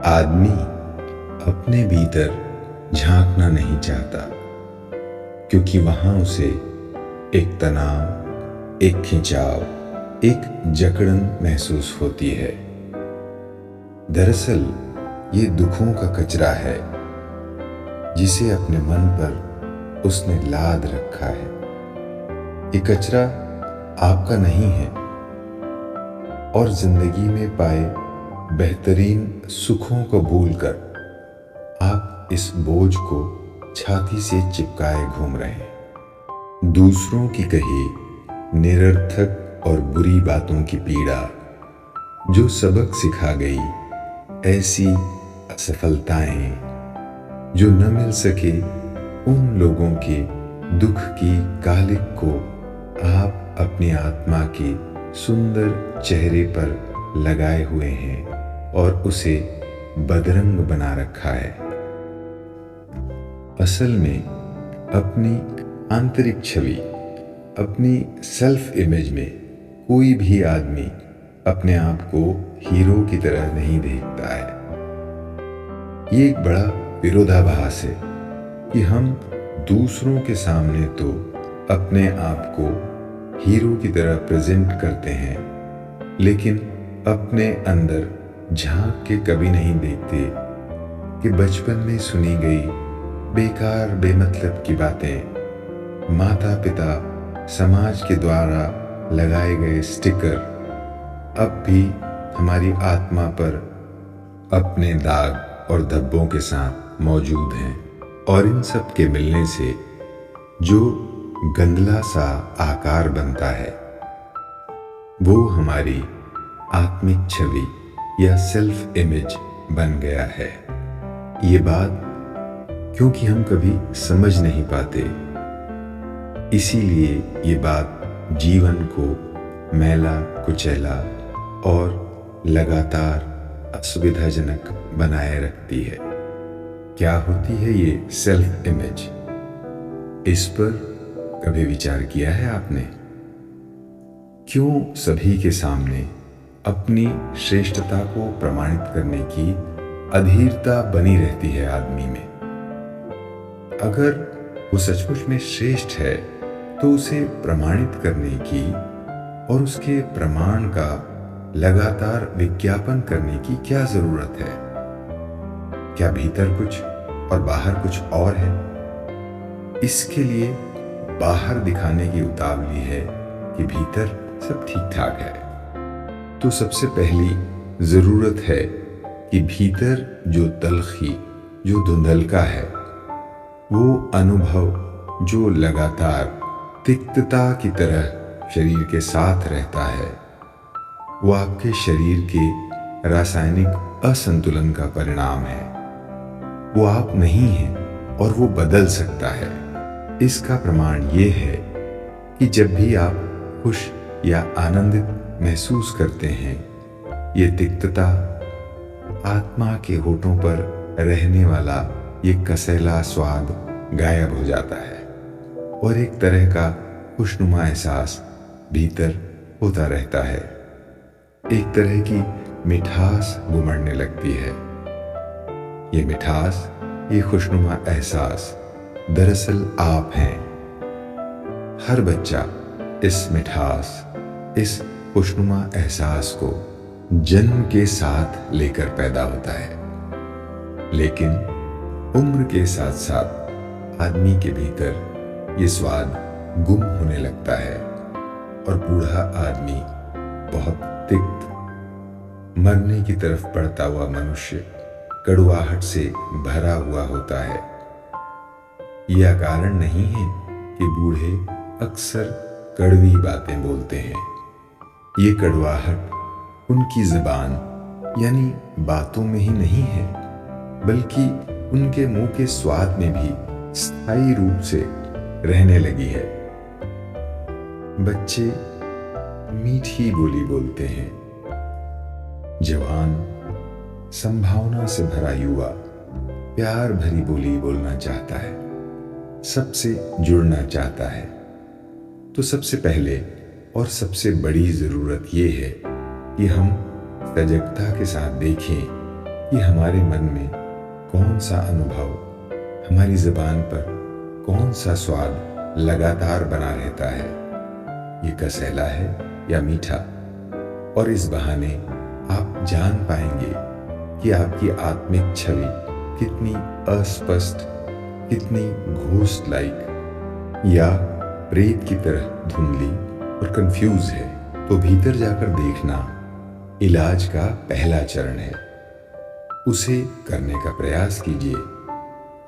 आदमी अपने भीतर झांकना नहीं चाहता, क्योंकि वहां उसे एक तनाव, एक खिंचाव, एक जकड़न महसूस होती है। दरअसल ये दुखों का कचरा है जिसे अपने मन पर उसने लाद रखा है। ये कचरा आपका नहीं है और जिंदगी में पाए बेहतरीन सुखों को भूलकर आप इस बोझ को छाती से चिपकाए घूम रहे हैं। दूसरों की कही निरर्थक और बुरी बातों की पीड़ा जो सबक सिखा गई, ऐसी असफलताएं जो न मिल सके, उन लोगों के दुख की कालिक को आप अपनी आत्मा के सुंदर चेहरे पर लगाए हुए हैं और उसे बदरंग बना रखा है। असल में अपनी आंतरिक छवि, अपनी सेल्फ इमेज में कोई भी आदमी अपने आप को हीरो की तरह नहीं देखता है। ये एक बड़ा विरोधाभास है कि हम दूसरों के सामने तो अपने आप को हीरो की तरह प्रेजेंट करते हैं, लेकिन अपने अंदर झांक के कभी नहीं देखते कि बचपन में सुनी गई बेकार बेमतलब की बातें, माता पिता समाज के द्वारा लगाए गए स्टिकर अब भी हमारी आत्मा पर अपने दाग और धब्बों के साथ मौजूद हैं। और इन सब के मिलने से जो गंदला सा आकार बनता है वो हमारी आत्मिक छवि या सेल्फ इमेज बन गया है। ये बात क्योंकि हम कभी समझ नहीं पाते, इसीलिए ये बात जीवन को मैला कुचैला और लगातार असुविधाजनक बनाए रखती है। क्या होती है ये सेल्फ इमेज? इस पर कभी विचार किया है आपने? क्यों सभी के सामने अपनी श्रेष्ठता को प्रमाणित करने की अधीरता बनी रहती है आदमी में? अगर वो सचमुच में श्रेष्ठ है तो उसे प्रमाणित करने की और उसके प्रमाण का लगातार विज्ञापन करने की क्या जरूरत है? क्या भीतर कुछ और बाहर कुछ और है? इसके लिए बाहर दिखाने की उतावली है कि भीतर सब ठीक ठाक है। तो सबसे पहली जरूरत है कि भीतर जो तलखी, जो धुंधलका है, वो अनुभव जो लगातार तिक्तता की तरह शरीर के साथ रहता है, वो आपके शरीर के रासायनिक असंतुलन का परिणाम है। वो आप नहीं हैं और वो बदल सकता है। इसका प्रमाण ये है कि जब भी आप खुश या आनंदित महसूस करते हैं, ये तिक्तता, आत्मा के होठों पर रहने वाला ये कसैला स्वाद गायब हो जाता है और एक तरह का खुशनुमा एहसास भीतर होता रहता है। एक तरह की मिठास उमड़ने लगती है। ये मिठास, ये खुशनुमा एहसास दरअसल आप हैं। हर बच्चा इस मिठास, इस खुशनुमा एहसास को जन्म के साथ लेकर पैदा होता है, लेकिन उम्र के साथ साथ आदमी के भीतर ये स्वाद गुम होने लगता है और बूढ़ा आदमी बहुत तिक्त, मरने की तरफ बढ़ता हुआ मनुष्य कड़वाहट से भरा हुआ होता है। यह कारण नहीं है कि बूढ़े अक्सर कड़वी बातें बोलते हैं। ये कड़वाहट उनकी जुबान यानी बातों में ही नहीं है, बल्कि उनके मुंह के स्वाद में भी स्थायी रूप से रहने लगी है। बच्चे मीठी बोली बोलते हैं। जवान, संभावना से भरा युवा प्यार भरी बोली बोलना चाहता है, सबसे जुड़ना चाहता है। तो सबसे पहले और सबसे बड़ी जरूरत यह है कि हम सजगता के साथ देखें कि हमारे मन में कौन सा अनुभव, हमारी ज़ुबान पर कौन सा स्वाद लगातार बना रहता है, ये कसैला है या मीठा। और इस बहाने आप जान पाएंगे कि आपकी आत्मिक छवि कितनी अस्पष्ट, कितनी घोस्ट लाइक या प्रेत की तरह धुंधली और कंफ्यूज है। तो भीतर जाकर देखना इलाज का पहला चरण है। उसे करने का प्रयास कीजिए।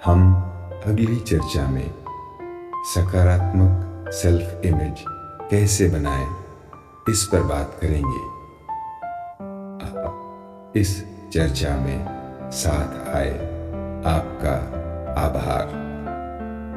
हम अगली चर्चा में सकारात्मक सेल्फ इमेज कैसे बनाएं, इस पर बात करेंगे। आप इस चर्चा में साथ आए, आपका आभार।